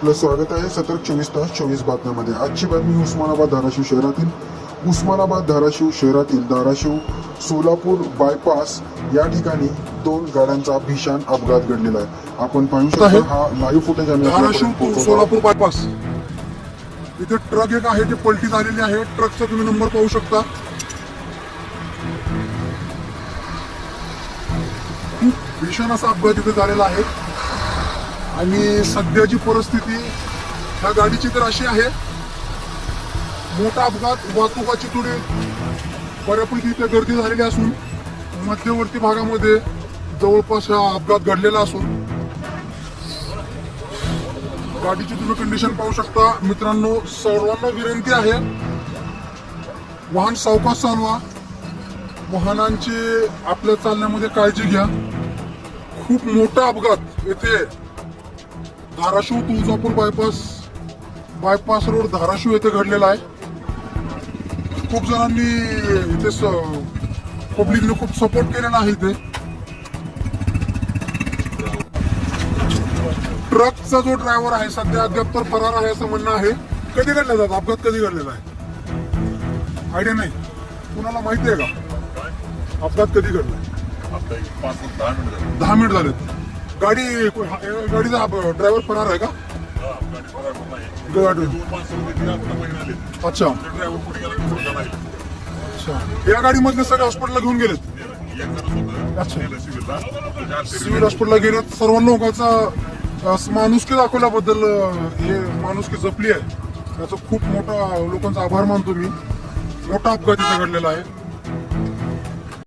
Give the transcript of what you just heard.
आपलं स्वागत आहे सतर्क 24 तास 24 बातम्यामध्ये। आजची बातमी उस्मानाबाद धाराशिव शहरातील धाराशिव सोलापूर बायपास या ठिकाणी दोन गाड्यांचा भीषण अपघात घडलेला आहे। आपण पाहू शकता हा लाईव्ह फुटेज आम्ही धाराशिव सोलापूर बायपास इथे ट्रक एक आहे जे पलटी झालेली आहे। ट्रकचा तुम्ही नंबर पाहू शकता। खूप भीषण असा अपघात इथे झालेला आहे आणि सध्याची परिस्थिती ह्या गाडीची तर अशी आहे, मोठा अपघात, वाहतुकाची थोडी बऱ्यापैकी इथे गर्दी झालेली असून मध्यवर्ती भागामध्ये जवळपास हा अपघात घडलेला असून गाडीची तुम्ही कंडिशन पाहू शकता। मित्रांनो, सर्वांना विनंती आहे, वाहन सावकाश चालवा, वाहनांची आपल्या चालण्यामध्ये काळजी घ्या। खूप मोठा अपघात येथे धाराशिव तुळजापूर बायपास रोड धाराशिव येथे घडलेला आहे। खूप जणांनी इथे पब्लिकने खूप सपोर्ट केलेला आहे। इथे ट्रकचा जो ड्रायव्हर आहे सध्या अद्याप तर फरार आहे असं म्हणणं आहे। कधी घडला जात अपघात, कधी घडलेला आहे आयडिया नाही, कुणाला माहिती आहे का अपघात कधी घडलाय? 10 मिनिट झालेत। गाडीचा ड्रायव्हर फरार आहे का? अच्छा अच्छा, या गाडीमधले सगळे हॉस्पिटलला घेऊन गेलेत? अच्छा, सिव्हिल हॉस्पिटलला गेलेत। सर्व लोकांचा माणुसकी दाखवल्याबद्दल, हे माणुसकी जपली आहे, याचा खूप मोठा लोकांचा आभार मानतो मी। मोठा अपघात इथे घडलेला आहे।